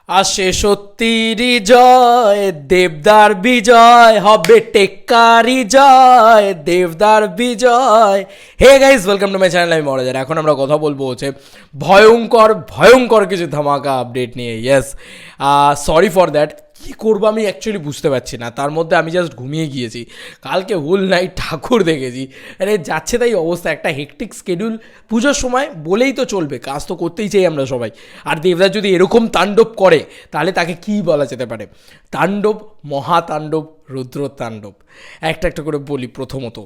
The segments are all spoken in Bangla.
আসে সত্যিরই জয়, দেবদার বিজয় হবে, টেক্কারি জয়, দেবদার বিজয়। Hey guys, welcome to my channel. আমি মহারাজার। এখন আমরা কথা বলবো হচ্ছে ভয়ঙ্কর ভয়ঙ্কর কিছু ধামাকা আপডেট নিয়ে। Yes, sorry for that. কী করবো আমি অ্যাকচুয়ালি বুঝতে পারছি না। তার মধ্যে আমি জাস্ট ঘুমিয়ে গিয়েছি, কালকে হোল নাইট ঠাকুর দেখেছি। আরে যাচ্ছে তাই অবস্থা, একটা হেকটিক স্কেডিউল। পুজোর সময় বলেই তো চলবে, কাজ তো করতেই চাই আমরা সবাই। আর দেবদাস যদি এরকম তাণ্ডব করে তাহলে তাকে কী বলা যেতে পারে? তাণ্ডব, মহাতাণ্ডব, রুদ্র তাণ্ডব। একটা একটা করে বলি। প্রথমত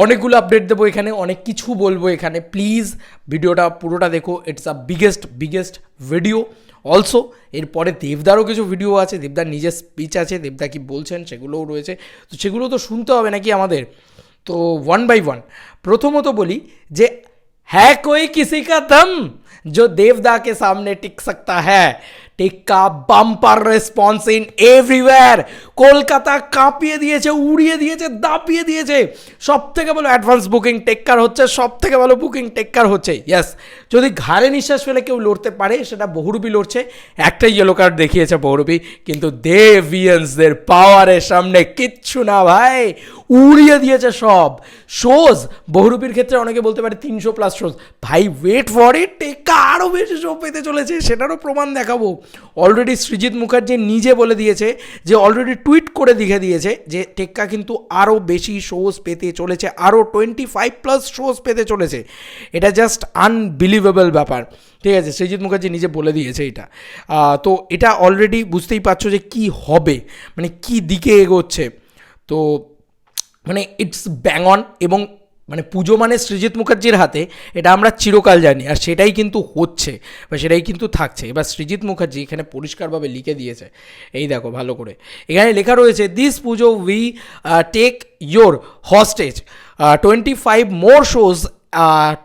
অনেকগুলো আপডেট দেবো এখানে, অনেক কিছু বলবো এখানে। প্লিজ ভিডিওটা পুরোটা দেখো, it's a biggest video. Also এরপরে দেবদারও কিছু ভিডিও আছে, দেবদার নিজের স্পিচ আছে, দেবদা কি বলছেন সেগুলোও রয়েছে। তো সেগুলো তো শুনতে হবে নাকি আমাদের? তো ওয়ান বাই ওয়ান প্রথমত বলি যে है कोई किसी का दम जो देवदा के सामने टिक सकता है। Tekka bumper response in everywhere. Kolkata কাঁপিয়ে দিয়েছে, উড়িয়ে দিয়েছে, দাপিয়ে দিয়েছে। সব থেকে ভালো অ্যাডভান্স বুকিং টেক্কার হচ্ছে, সব থেকে ভালো বুকিং টেক্কার হচ্ছে। ইয়েস, যদি ঘাড়ে নিঃশ্বাস ফেলে কেউ লড়তে পারে সেটা বহুরূপী লড়ছে। একটাই ইয়েলো কার্ড দেখিয়েছে বহুরূপী, কিন্তু দেভিয়ান্সদের পাওয়ারের সামনে কিচ্ছু না ভাই, উড়িয়ে দিয়েছে সব শোজ। বহুরূপীর ক্ষেত্রে অনেকে বলতে পারে 300+ শোজ। ভাই ওয়েট ফর ইট, টেক্কা আরও বেশি শো পেতে চলেছে, সেটারও প্রমাণ দেখাবো। অলরেডি সৃজিত মুখার্জি নিজে বলে দিয়েছে, যে অলরেডি টুইট করে দেখে দিয়েছে যে টেক্কা কিন্তু আরও বেশি শোজ পেতে চলেছে, আরও 25+ শোজ পেতে চলেছে। এটা জাস্ট আনবিলিভেবল ব্যাপার, ঠিক আছে? সৃজিত মুখার্জি নিজে বলে দিয়েছে এটা। তো এটা অলরেডি বুঝতেই পারছো যে কি হবে, মানে কি দিকে এগোচ্ছে। তো মানে ইটস ব্যাং অন। এবং মানে পুজো মানে সৃজিত মুখার্জির হাতে, এটা আমরা চিরকাল জানি, আর সেটাই কিন্তু হচ্ছে বা সেটাই কিন্তু থাকছে। এবার সৃজিত মুখার্জি এখানে পরিষ্কারভাবে লিখে দিয়েছে, এই দেখো ভালো করে, এখানে লেখা রয়েছে, this Puja we take your hostage, 25 more shows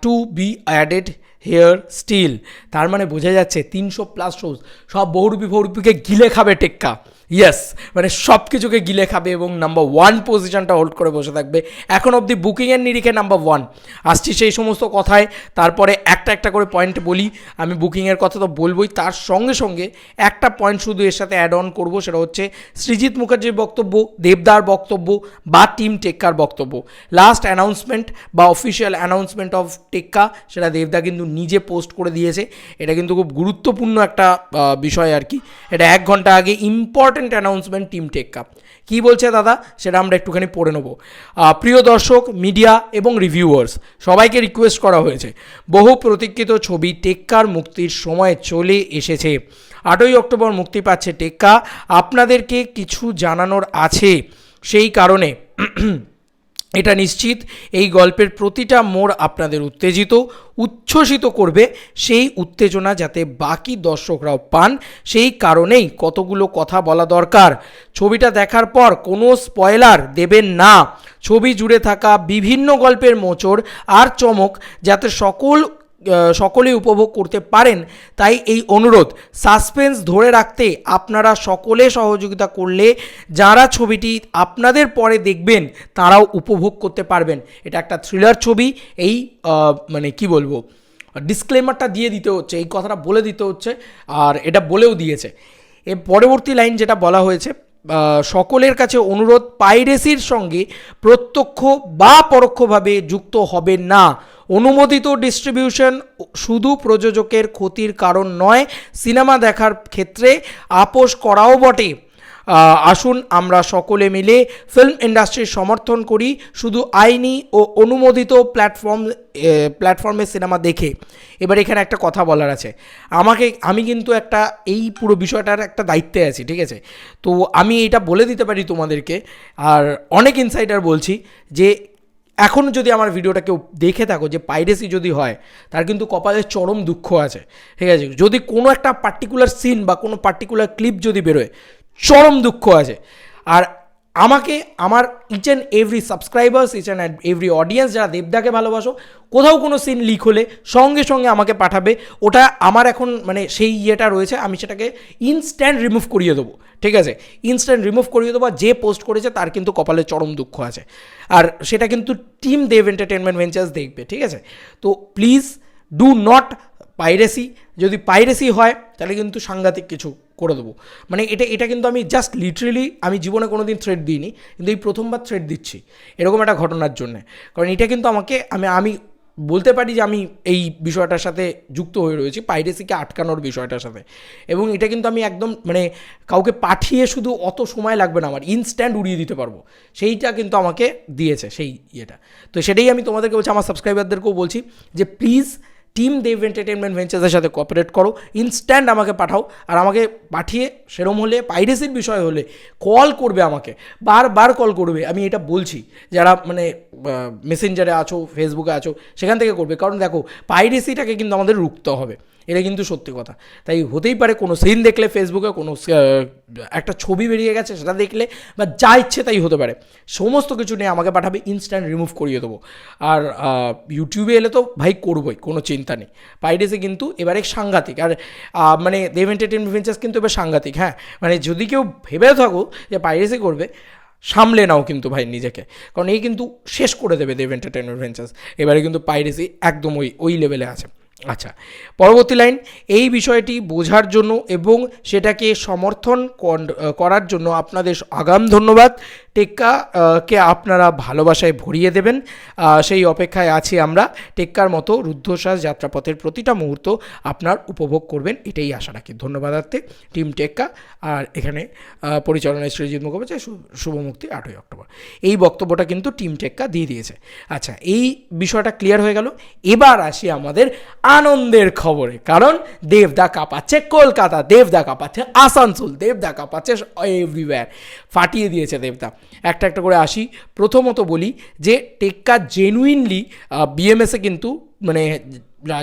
to be added here still. তার মানে বোঝা যাচ্ছে 300+ শোজ, সব বহুরূপীকে গিলে খাবে টেক্কা। ইয়েস, মানে সব কিছুকে গিলে খাবে এবং নাম্বার 1 পজিশনটা হোল্ড করে বসে থাকবে। এখন অবধি বুকিংয়ের নিরিখে নাম্বার 1। আসছি সেই সমস্ত কথায়, তারপরে একটা একটা করে পয়েন্ট বলি। আমি বুকিংয়ের কথা তো বলবোই, তার সঙ্গে সঙ্গে একটা পয়েন্ট শুধু এর সাথে অ্যাড অন করবো, সেটা হচ্ছে সৃজিত মুখার্জির বক্তব্য, দেবদার বক্তব্য বা টিম টেক্কার বক্তব্য। লাস্ট অ্যানাউন্সমেন্ট বা অফিসিয়াল অ্যানাউন্সমেন্ট অফ টেক্কা, সেটা দেবদা কিন্তু নিজে পোস্ট করে দিয়েছে। এটা কিন্তু খুব গুরুত্বপূর্ণ একটা বিষয় আর কি। এটা 1 ঘন্টা আগে ইম্পর্টেন্ট অ্যানাউন্সমেন্ট টিম টেক্কা। কী বলছে দাদা সেটা আমরা একটুখানি পড়ে নেব। প্রিয় দর্শক, মিডিয়া এবং রিভিউয়ার্স, সবাইকে রিকোয়েস্ট করা হয়েছে, বহু প্রতীক্ষিত ছবি টেক্কার মুক্তির সময় চলে এসেছে। 8ই অক্টোবর মুক্তি পাচ্ছে টেক্কা। আপনাদেরকে কিছু জানানোর আছে, সেই কারণে এটা নিশ্চিত এই গল্পের প্রতিটা মোড় আপনাদের উচ্ছ্বসিত করবে। সেই উত্তেজনা যাতে বাকি দর্শকরাও পান, সেই কারণেই কতগুলো কথা বলা দরকার। ছবিটা দেখার পর কোনো স্পয়লার দেবেন না। ছবি জুড়ে থাকা বিভিন্ন গল্পের মোচড় আর চমক যাতে সকলেই উপভোগ করতে পারেন, তাই এই অনুরোধ। সাসপেন্স ধরে রাখতে আপনারা সকলে সহযোগিতা করলে যারা ছবিটি আপনাদের পরে দেখবেন তারাও উপভোগ করতে পারবেন। এটা একটা থ্রিলার ছবি, এই মানে কি বলবো, ডিসক্লেমারটা দিয়ে দিতে হচ্ছে, এই কথাটা বলে দিতে হচ্ছে, আর এটা বলেও দিয়েছে। এর পরবর্তী লাইন যেটা বলা হয়েছে, সকলের কাছে অনুরোধ, পাইরেসির সঙ্গে প্রত্যক্ষ বা পরোক্ষভাবে যুক্ত হবেন না। অনুমোদিত ডিস্ট্রিবিউশন শুধু প্রযোজকের ক্ষতির কারণ নয়, সিনেমা দেখার ক্ষেত্রে আপোষ করাও বটে। আসুন আমরা সকলে মিলে ফিল্ম ইন্ডাস্ট্রির সমর্থন করি, শুধু আইনি ও অনুমোদিত প্ল্যাটফর্মে সিনেমা দেখে। এবার এখানে একটা কথা বলার আছে, আমি কিন্তু একটা এই পুরো বিষয়টার একটা দায়িত্বে আছি, ঠিক আছে? তো আমি এটা বলে দিতে পারি তোমাদেরকে, আর অনেক ইনসাইডার বলছি, যে এখন যদি আমার ভিডিওটা কেউ দেখে থাকো যে পাইরেসি যদি হয়, তার কিন্তু কপালে চরম দুঃখ আছে, ঠিক আছে? যদি কোনো একটা পার্টিকুলার সিন বা কোনো পার্টিকুলার ক্লিপ যদি বেরোয়, চরম দুঃখ আছে। আর আমাকে আমার each and every subscribers, each and every audience যারা দেবদাকে ভালোবাসো, কোথাও কোনো সিন লিক হলে সঙ্গে সঙ্গে আমাকে পাঠাবে। ওটা আমার এখন মানে সেই ইয়েটা রয়েছে, আমি সেটাকে ইনস্ট্যান্ট রিমুভ করিয়ে দেবো, ঠিক আছে? ইনস্ট্যান্ট রিমুভ করিয়ে দেবো। যে পোস্ট করেছে তার কিন্তু কপালে চরম দুঃখ আছে, আর সেটা কিন্তু টিম দেব এন্টারটেনমেন্ট ভেঞ্চার্স দেখবে, ঠিক আছে? তো প্লিজ ডু নট পাইরেসি। যদি পাইরেসি হয় তাহলে কিন্তু সাংঘাতিক কিছু করে দেবো। মানে এটা কিন্তু আমি জাস্ট লিটারেলি আমি জীবনে কোনো দিন থ্রেড দিইনি, কিন্তু এই প্রথমবার থ্রেড দিচ্ছি এরকম একটা ঘটনার জন্যে। কারণ এটা কিন্তু আমাকে আমি বলতে পারি যে আমি এই বিষয়টার সাথে যুক্ত হয়ে রয়েছি, পাইরেসিকে আটকানোর বিষয়টার সাথে। এবং এটা কিন্তু আমি একদম মানে কাউকে পাঠিয়ে শুধু অত সময় লাগবে না, আমার ইনস্ট্যান্ট উড়িয়ে দিতে পারবো, সেইটা কিন্তু আমাকে দিয়েছে সেই ইয়েটা। তো সেটাই আমি তোমাদেরকে বলছি, আমার সাবস্ক্রাইবারদেরকেও বলছি যে প্লিজ টিম দেব এন্টারটেনমেন্ট ভেঞ্চার্সের সাথে কোঅপারেট করো, ইনস্ট্যান্ট আমাকে পাঠাও। আর আমাকে পাঠিয়ে সেরম হলে পাইরেসির বিষয় হলে কল করবে, আমাকে বারবার কল করবে। আমি এটা বলছি, যারা মানে মেসেঞ্জারে আছো, ফেসবুকে আছো, সেখান থেকে করবে। কারণ দেখো পাইরেসিটাকে কিন্তু আমাদের রুখতে হবে, এটা কিন্তু সত্যি কথা। তাই হতেই পারে কোনো সিন দেখলে ফেসবুকে কোনো একটা ছবি বেরিয়ে গেছে সেটা দেখলে, বা যা ইচ্ছে তাই হতে পারে, সমস্ত কিছু নিয়ে আমাকে পাঠাবে, ইনস্ট্যান্ট রিমুভ করিয়ে দেবো। আর ইউটিউবে এলে তো ভাই করবোই, কোনো চিন্তা নেই। পাইরেসি কিন্তু এবারে সাংঘাতিক। আর মানে দেব এন্টারটেনমেন্ট ভেঞ্চার্স কিন্তু এবার সাংঘাতিক। হ্যাঁ, মানে যদি কেউ ভেবে থাকো যে পাইরেসি করবে, সামলে নাও কিন্তু ভাই নিজেকে, কারণ এই কিন্তু শেষ করে দেবে দেব এন্টারটেনমেন্ট ভেঞ্চার্স। এবারে কিন্তু পাইরেসি একদম ওই লেভেলে আছে। আচ্ছা, পরবর্তী লাইন, এই বিষয়টি বোঝার জন্য এবং সেটাকে সমর্থন করার জন্য আপনাদের আগাম ধন্যবাদ। টেক্কাকে আপনারা ভালোবাসায় ভরিয়ে দেবেন, সেই অপেক্ষায় আছি আমরা। টেক্কার মতো রুদ্ধশ্বাস যাত্রাপথের প্রতিটা মুহূর্ত আপনার উপভোগ করবেন, এটাই আশা রাখি। ধন্যবাদার্থে টিম টেক্কা। আর এখানে পরিচালনায় সৃজিত মুখোপাধ্যায়, শুভমুক্তি 8ই অক্টোবর। এই বক্তব্যটা কিন্তু টিম টেক্কা দিয়ে দিয়েছে। আচ্ছা, এই বিষয়টা ক্লিয়ার হয়ে গেল। এবার আসি আমাদের আনন্দের খবরে, কারণ দেবদা কাঁপাচ্ছে কলকাতা, দেবদা কাঁপাচ্ছে আসানসোল, দেবদা কাঁপাচ্ছে এভরিওয়্যার, ফাটিয়ে দিয়েছে দেবদা। একটা একটা করে আসি। প্রথমত বলি যে টেক্কা জেনুইনলি বিএমএসে কিন্তু মানে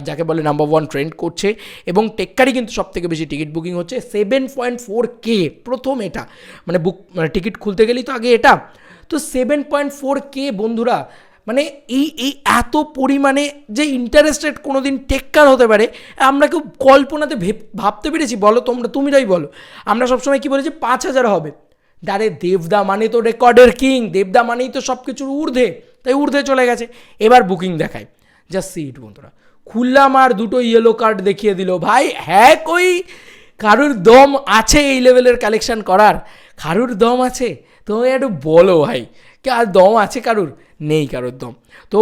যাকে বলে নাম্বার 1 ট্রেন্ড করছে, এবং টেক্কারই কিন্তু সব থেকে বেশি টিকিট বুকিং হচ্ছে। 7.4K প্রথম, এটা মানে টিকিট খুলতে গেলেই তো আগে এটা। তো 7.4K বন্ধুরা, মানে এই এত পরিমাণে যে ইন্টারেস্টেড কোনো দিন টেক্কার হতে পারে আমরা কেউ কল্পনাতে ভাবতে পেরেছি বলো? তুমিরাই বলো। আমরা সবসময় কী বলেছি 5,000 হবে। ডারে দেবদা মানে তো রেকর্ডের কিং, দেবদা মানেই তো সব কিছুর ঊর্ধ্বে, তাই ঊর্ধ্বে চলে গেছে। এবার বুকিং দেখায়, জাস্ট সি ইট বন্ধুরা। খুললাম আর দুটো ইয়েলো কার্ড দেখিয়ে দিল। ভাই হ্যাঁ, কই কারুর দম আছে এই লেভেলের কালেকশন করার? কারুর দম আছে? তুমি একটু বলো ভাই, আর দম আছে কারুর? নেই কারোর দম। তো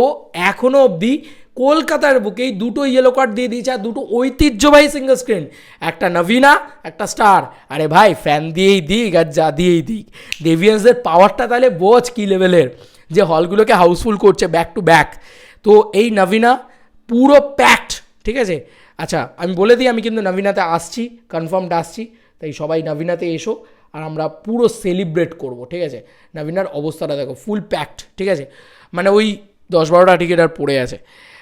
এখনও অবধি কলকাতার বুকেই দুটো ইয়েলো কার্ড দিয়ে দিয়েছে, আর দুটো ঐতিহ্যবাহী সিঙ্গল স্ক্রিন, একটা নভিনা, একটা স্টার। আরে ভাই ফ্যান দিয়েই দিক আর যা দিয়েই দিক, ডেভিয়ান্সদের পাওয়ারটা তাহলে বোঝ কী লেভেলের, যে হলগুলোকে হাউসফুল করছে ব্যাক টু ব্যাক। তো এই নভিনা পুরো প্যাকড, ঠিক আছে। আচ্ছা, আমি বলে দিই, আমি কিন্তু নভিনাতে আসছি, কনফার্মড আসছি, তাই সবাই নভিনাতে এসো আর আমরা পুরো সেলিব্রেট করব, ঠিক আছে। নভিনার অবস্থাটা দেখো, ফুল প্যাকড, ঠিক আছে। মানে ওই 10-12টা টিকিট আর পড়ে আছে,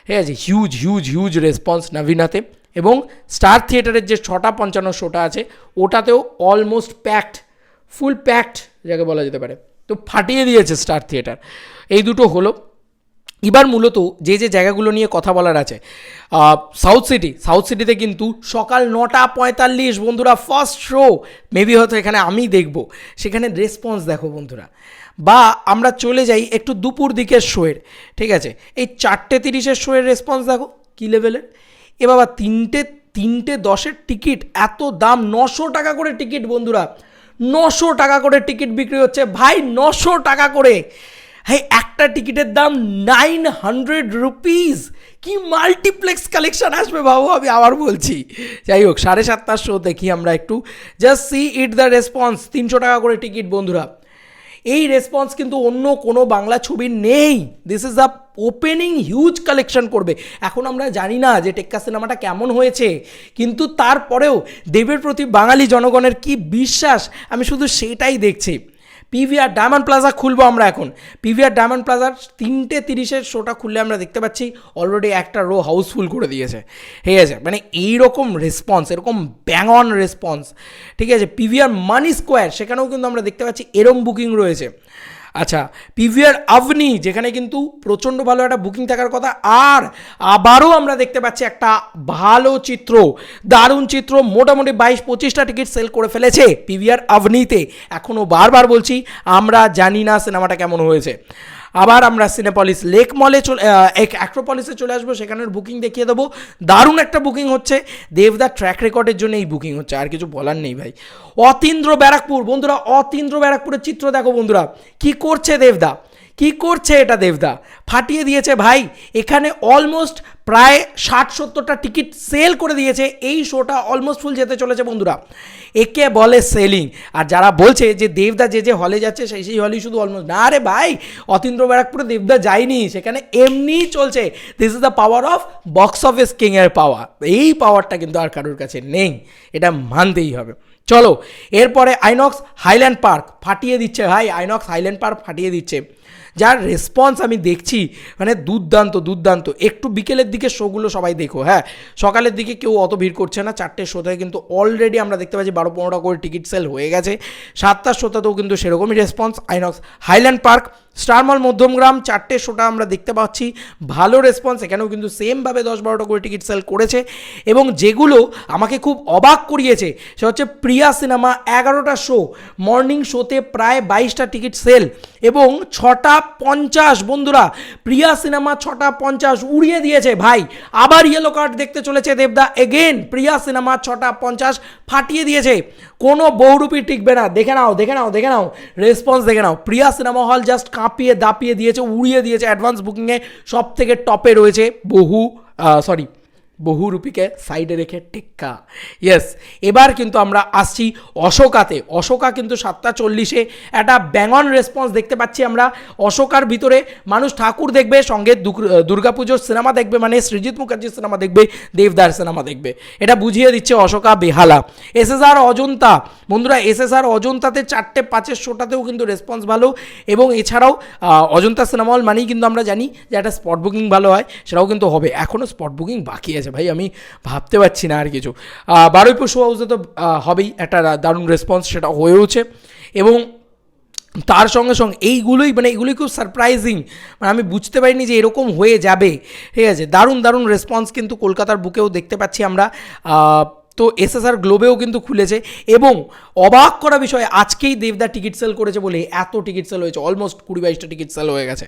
ঠিক আছে। হিউজ হিউজ হিউজ রেসপন্স নভিনাতে। এবং স্টার থিয়েটারের যে 6:55 শোটা আছে ওটাতেও অলমোস্ট প্যাকড, ফুল প্যাকড যাকে বলা যেতে পারে। তো ফাটিয়ে দিয়েছে স্টার থিয়েটার। এই দুটো হলো। এবার মূলত যে জায়গাগুলো নিয়ে কথা বলার আছে, সাউথ সিটিতে কিন্তু সকাল 9:45 বন্ধুরা ফার্স্ট শো, মেবি হয়তো এখানে আমি দেখব, সেখানে রেসপন্স দেখো বন্ধুরা। বা আমরা চলে যাই একটু দুপুর দিকের শোয়ের, ঠিক আছে, এই 4:30 শোয়ের রেসপন্স দেখো কী লেভেলের। এ বাবা 3:10 টিকিট, এত দাম, 900 টাকা করে টিকিট বন্ধুরা, 900 টাকা করে টিকিট বিক্রি হচ্ছে ভাই, 900 টাকা করে। হ্যাঁ, একটা টিকিটের দাম 900 রুপিস। কি মাল্টিপ্লেক্স কালেকশন আসবে ভাবো, আমি আবার বলছি। যাই হোক, 7:30 শো দেখি আমরা একটু, just see it the response. 300 টাকা করে টিকিট বন্ধুরা। এই রেসপন্স কিন্তু অন্য কোনো বাংলা ছবির নেই। This is the opening, huge collection করবে। এখন আমরা জানি না যে টেক্কা সিনেমাটা কেমন হয়েছে, কিন্তু তারপরেও দেবের প্রতি বাঙালি জনগণের কি বিশ্বাস, আমি শুধু সেটাই দেখছি। পিভিআর ডায়মন্ড প্লাজা খুলবো আমরা এখন। পিভিআর ডায়মন্ড প্লাজার 3:30 শোটা খুললে আমরা দেখতে পাচ্ছি অলরেডি একটা রো হাউসফুল করে দিয়েছে, ঠিক আছে। মানে এইরকম রেসপন্স, এরকম ব্যাং অন রেসপন্স, ঠিক আছে। পিভিআর মানি স্কোয়ার, সেখানেও কিন্তু আমরা দেখতে পাচ্ছি এরম বুকিং রয়েছে। আচ্ছা, পিভিআর আভনি, যেখানে কিন্তু প্রচণ্ড ভালো একটা বুকিং থাকার কথা, আর আবারও আমরা দেখতে পাচ্ছি একটা ভালো চিত্র, দারুণ চিত্র। মোটামুটি 22-25টা টিকিট সেল করে ফেলেছে পিভিআর আভনিতে। এখনও বারবার বলছি, আমরা জানি না সিনেমাটা কেমন হয়েছে। আবার আমরা সিনেপলিস লেক মলে অ্যাক্রোপলিসে চলে আসবো, সেখানের বুকিং দেখিয়ে দেবো। দারুণ একটা বুকিং হচ্ছে, দেবদার ট্র্যাক রেকর্ডের জন্য এই বুকিং হচ্ছে, আর কিছু বলার নেই ভাই। অতীন্দ্র ব্যারাকপুর বন্ধুরা, অতীন্দ্র ব্যারাকপুরের চিত্র দেখো বন্ধুরা, কি করছে দেবদা, কি করছে এটা দেবদা, ফাটিয়ে দিয়েছে ভাই। এখানে অলমোস্ট প্রায় 60-70টা টিকিট সেল করে দিয়েছে, এই শোটা অলমোস্ট ফুল যেতে চলেছে বন্ধুরা, একে বলে সেলিং। আর যারা বলছে যে দেবদা যে হলে যাচ্ছে সেই হলেই শুধু অলমোস্ট, না রে ভাই, অতীন্দ্র ব্যারাকপুরে দেবদা যায়নি, সেখানে এমনিই চলছে। This is the power of box office কিংয়ের পাওয়ার, এই পাওয়ারটা কিন্তু আর কারোর কাছে নেই, এটা মানতেই হবে। চলো এরপরে আইনক্স হাইল্যান্ড পার্ক ফাটিয়ে দিচ্ছে ভাই, আইনক্স হাইল্যান্ড পার্ক ফাটিয়ে দিচ্ছে, যার রেসপন্স আমি দেখছি মানে দুর্দান্ত দুর্দান্ত। একটু বিকেলের দিকে শোগুলো সবাই দেখো, হ্যাঁ সকালের দিকে কেউ অত ভিড় করছে না, 4টের শোতে কিন্তু অলরেডি আমরা দেখতে পাচ্ছি 12-15টা করে টিকিট সেল হয়ে গেছে। 7টার শোতেও কিন্তু সেরকমই response. INOX Highland Park, star mall Madhyamgram 4টে শোটা আমরা দেখতে পাচ্ছি ভালো রেসপন্স, এখানেও কিন্তু সেমভাবে 10-12টা করে টিকিট সেল করেছে। এবং যেগুলো আমাকে খুব অবাক করিয়েছে সে হচ্ছে প্রিয়া সিনেমা, 11টা শো, মর্নিং শোতে প্রায় 22টা টিকিট সেল এবং 6:50 বন্ধুরা, প্রিয়া সিনেমা 6:50 উড়িয়ে দিয়েছে ভাই। আবার ইয়েলো কার্ড দেখতে চলেছে দেবদা, এগেন প্রিয়া সিনেমা 6:50 ফাটিয়ে দিয়েছে, কোনো বহুরূপী টিকবে না। দেখে নাও দেখে নাও দেখে নাও রেসপন্স দেখে নাও, প্রিয়া সিনেমা হল জাস্ট কাঁপিয়ে দাপিয়ে দিয়েছে, উড়িয়ে দিয়েছে। অ্যাডভান্স বুকিংয়ে সব থেকে টপে রয়েছে বহুরূপীকে সাইডে রেখে টেক্কা। ইয়েস, এবার কিন্তু আমরা আসছি অশোকাতে। অশোকা কিন্তু 7:40 একটা ব্যাঙন রেসপন্স দেখতে পাচ্ছি আমরা। অশোকার ভিতরে মানুষ ঠাকুর দেখবে, সঙ্গে দুর্গাপুজোর সিনেমা দেখবে, মানে সৃজিত মুখার্জির সিনেমা দেখবে, দেবদার সিনেমা দেখবে, এটা বুঝিয়ে দিচ্ছে অশোকা বেহালা। এসএসআর অজন্তা বন্ধুরা, এসএসআর অজন্তাতে 4:05 শোটাতেও কিন্তু রেসপন্স ভালো। এবং এছাড়াও অজন্তা সিনেমা হল মানেই কিন্তু আমরা জানি যে একটা স্পট বুকিং ভালো হয়, সেটাও কিন্তু হবে। এখনও স্পট বুকিং বাকি আছে ভাই, আমি ভাবতে পারছি না আর কিছু। বারুইপুর শো হাউসে তো হবেই, একটা দারুণ রেসপন্স সেটা হয়েওছে। এবং তার সঙ্গে সঙ্গে এগুলোই খুব সারপ্রাইজিং, মানে আমি বুঝতে পারিনি যে এরকম হয়ে যাবে। ঠিক আছে, দারুণ দারুণ রেসপন্স কিন্তু কলকাতার বুকেও দেখতে পাচ্ছি আমরা। তো এসএসআর গ্লোবেও কিন্তু খুলেছে। এবং অবাক করা বিষয়, আজকেই দেবদা টিকিট সেল করেছে বলে এত টিকিট সেল হয়েছে, অলমোস্ট 20-22টা টিকিট সেল হয়ে গেছে।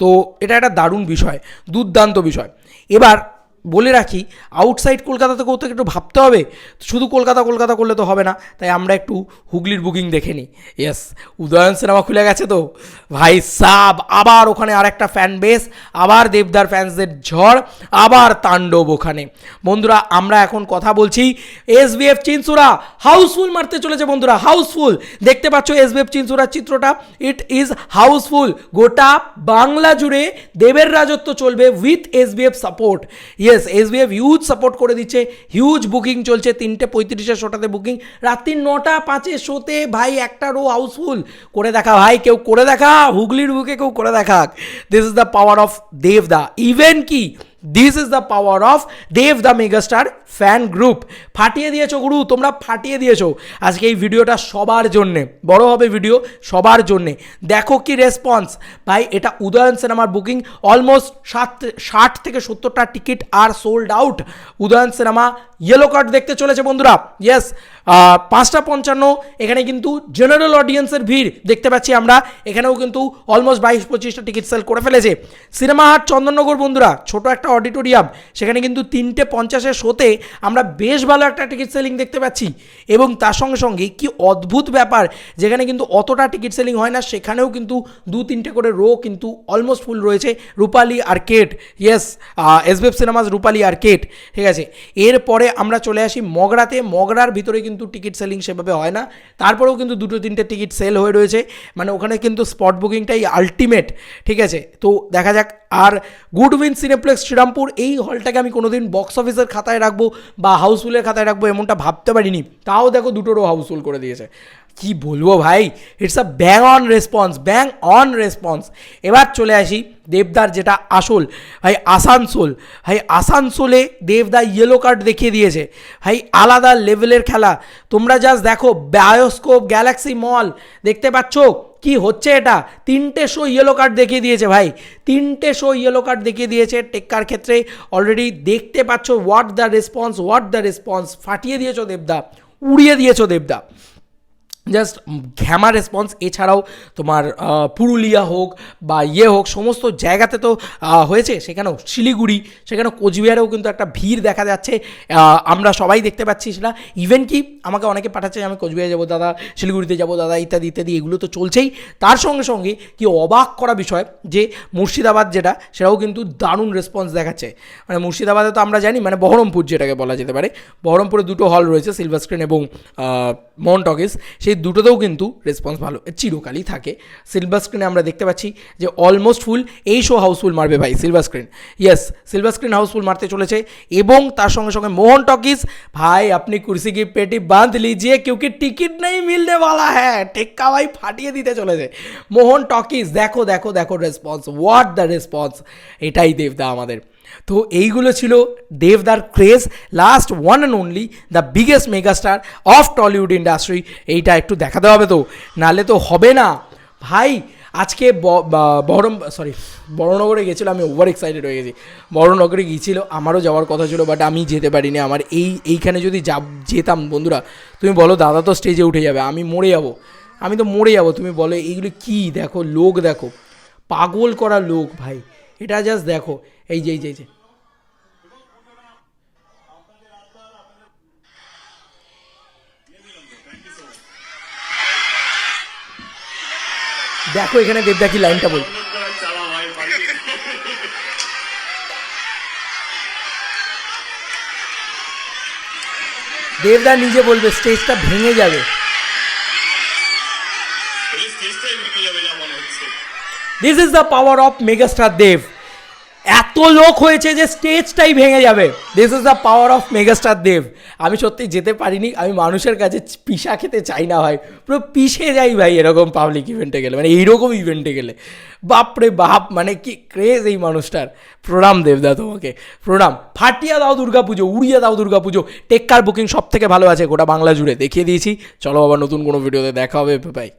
তো এটা একটা দারুণ বিষয়, দুর্দান্ত বিষয়। এবার বলে রাখি, আউটসাইড কলকাতাতে কোথাও একটু ভাবতে হবে, শুধু কলকাতা কলকাতা করলে তো হবে না, তাই আমরা একটু হুগলির বুকিং দেখে নিই। ইয়েস, উদয়ন সিনেমা খুলে গেছে তো ভাই সাব, আবার ওখানে আরেকটা ফ্যান বেস, আবার দেবদার ফ্যান্সদের ঝড়, আবার তাণ্ডব ওখানে। বন্ধুরা আমরা এখন কথা বলছি এসবিএফ চিনসুরা, হাউসফুল মারতে চলেছে বন্ধুরা, হাউসফুল। দেখতে পাচ্ছ এসবিএফ চিনসুরার চিত্রটা, ইট ইজ হাউসফুল। গোটা বাংলা জুড়ে দেবের রাজত্ব চলবে with SBF support. Yes, SBF huge support করে দিচ্ছে, হিউজ বুকিং চলছে। 3:35 শোটাতে বুকিং, রাত্রি 9:05 শোতে ভাই একটা রো হাউসফুল। করে দেখা ভাই, কেউ করে দেখা, হুগলির বুকে কেউ করে দেখা। This is the power of দেবদা। ইভেন কি this is the power of Dev the megastar fan group. ফাটিয়ে দিয়েছো গুরু, তোমরা ফাটিয়ে দিয়েছো। আজকে এই ভিডিওটা সবার জন্যে, বড় হবে ভিডিও সবার জন্যে। দেখো কি রেসপন্স ভাই, এটা উদয়ন সিনেমার বুকিং অলমোস্ট 60-70টা টিকিট আর sold out. Udayan cinema yellow card দেখতে চলেছে বন্ধুরা। ইয়েস, 5:55 এখানে কিন্তু জেনারেল অডিয়েন্সের ভিড় দেখতে পাচ্ছি আমরা, এখানেও কিন্তু অলমোস্ট 22-25টা টিকিট সেল করে ফেলেছে। সিনেমা হাট চন্দননগর বন্ধুরা, ছোট একটা অডিটোরিয়াম, সেখানে কিন্তু 3:50 শোতে আমরা বেশ ভালো একটা টিকিট সেলিং দেখতে পাচ্ছি। এবং তার সঙ্গে সঙ্গে কি অদ্ভুত ব্যাপার, যেখানে কিন্তু অতটা টিকিট সেলিং হয় না, সেখানেও কিন্তু 2-3টে করে রো কিন্তু অলমোস্ট ফুল রয়েছে। রূপালী আর্কেড, ইয়েস, এসবিএফ সিনেমাস রূপালী আর্কেড। ঠিক আছে, এরপরে আমরা চলে আসি মগরাতে। মগরার ভিতরে কিন্তু টিকিট সেলিং সেভাবে হয় না, তারপরেও কিন্তু 2-3টে টিকিট সেল হয়ে রয়েছে, মানে ওখানে কিন্তু স্পট বুকিংটাই আলটিমেট। ঠিক আছে, তো দেখা যাক। আর গুডউইন সিনেপ্লেক্স শ্রীরামপুর, এই হলটাকে আমি কোনোদিন বক্স অফিসের খাতায় রাখবো বা হাউসফুলের খাতায় রাখবো এমনটা ভাবতে পারিনি, তাও দেখো 2টো হাউসফুল করে দিয়েছে। কি বলবো ভাই, it's a bang on response. এবার চলে আসি দেবদার যেটা আসল ভাই, আসানসোল। ভাই আসানসোলে দেবদা ইয়েলো কার্ড দেখিয়ে দিয়েছে ভাই, আলাদা লেভেলের খেলা। তোমরা জাস্ট দেখো, বায়োস্কোপ, গ্যালাক্সি মল দেখতে পাচ্ছ কি হচ্ছে, এটা 3টে শো ইয়েলো কার্ড দেখিয়ে দিয়েছে ভাই, 3টে শো ইয়েলো কার্ড দেখিয়ে দিয়েছে। টেক্কার ক্ষেত্রে অলরেডি দেখতে পাচ্ছ হোয়াট দ্য রেসপন্স, ফাটিয়ে দিয়েছো দেবদা, উড়িয়ে দিয়েছো দেবদা। জাস্ট ঘ্যামা রেসপন্স। এছাড়াও তোমার পুরুলিয়া হোক বা হোক সমস্ত জায়গাতে তো হয়েছে, সেখানেও শিলিগুড়ি, সেখানেও কোচবিহারেও কিন্তু একটা ভিড় দেখা যাচ্ছে, আমরা সবাই দেখতে পাচ্ছি সেটা। ইভেন কি আমাকে অনেকে পাঠাচ্ছে আমি কোচবিহারে যাবো দাদা, শিলিগুড়িতে যাবো দাদা, ইত্যাদি ইত্যাদি, এগুলো তো চলছেই। তার সঙ্গে সঙ্গে কি অবাক করা বিষয় যে মুর্শিদাবাদ যেটা, সেটাও কিন্তু দারুণ রেসপন্স দেখাচ্ছে। মানে মুর্শিদাবাদে তো আমরা জানি, মানে বহরমপুর যেটাকে বলা যেতে পারে, বহরমপুরে দুটো হল রয়েছে, সিলভার স্ক্রিন এবং মোহন টকিজ, সেই দুটোতেও কিন্তু রেসপন্স ভালো, চিরকালই থাকে। সিলভার স্ক্রিনে আমরা দেখতে পাচ্ছি যে অলমোস্ট ফুল, এই শো হাউসফুল মারবে ভাই silver screen, yes silver screen houseful মারতে চলেছে। এবং তার সঙ্গে সঙ্গে মোহন টকিজ, ভাই আপনি কুর্সি কি পেটি বাঁধ লিজিয়ে क्योंकि টিকিট নেই মিলনে वाला है, টেক্কা ভাই ফাটিয়ে দিতে চলেছে মোহন টকিজ। দেখো দেখো দেখো রেসপন্স, হোয়াট দ্য রেসপন্স, এটাই দেবদা আমাদের। তো এইগুলো ছিল দেবদার craze, last one and only the biggest megastar of Tollywood industry. এইটা একটু দেখাতে হবে তো, নাহলে তো হবে না ভাই। আজকে বড়নগরে গেছিলো, আমি ওভার এক্সাইটেড হয়ে গেছি। বড়নগরে গিয়েছিল, আমারও যাওয়ার কথা ছিল, বাট আমি যেতে পারিনি। আমার এইখানে যদি যেতাম বন্ধুরা, তুমি বলো দাদা তো স্টেজে উঠে যাবে, আমি মরে যাবো, আমি তো মরে যাবো। তুমি বলো এইগুলো কি, দেখো লোক, দেখো পাগল করা লোক ভাই, এটা জাস্ট দেখো। এই যে দেখো এখানে দেবদা কি লাইনটা বল, দেবদা নিজে বলবে স্টেজটা ভেঙে যাবে। This is the power of megastar Dev. এত লোক হয়েছে যে স্টেজটাই ভেঙে যাবে। This is the power of megastar Dev. আমি সত্যি যেতে পারিনি, আমি মানুষের কাছে পিসা খেতে চাই না ভাই, পুরো পিষে যাই ভাই এরকম পাবলিক ইভেন্টে গেলে, মানে এইরকম ইভেন্টে গেলে। বাপরে বাপ, মানে কি ক্রেজ এই মানুষটার। প্রণাম দেবদা তোমাকে, প্রণাম। ফাটিয়ে দাও দুর্গা পুজো, উড়িয়ে দাও দুর্গা পুজো। টেক্কার বুকিং সব থেকে ভালো আছে গোটা বাংলা জুড়ে, দেখিয়ে দিয়েছি। চলো আবার নতুন কোনো ভিডিওতে দেখা হবে, ভাই।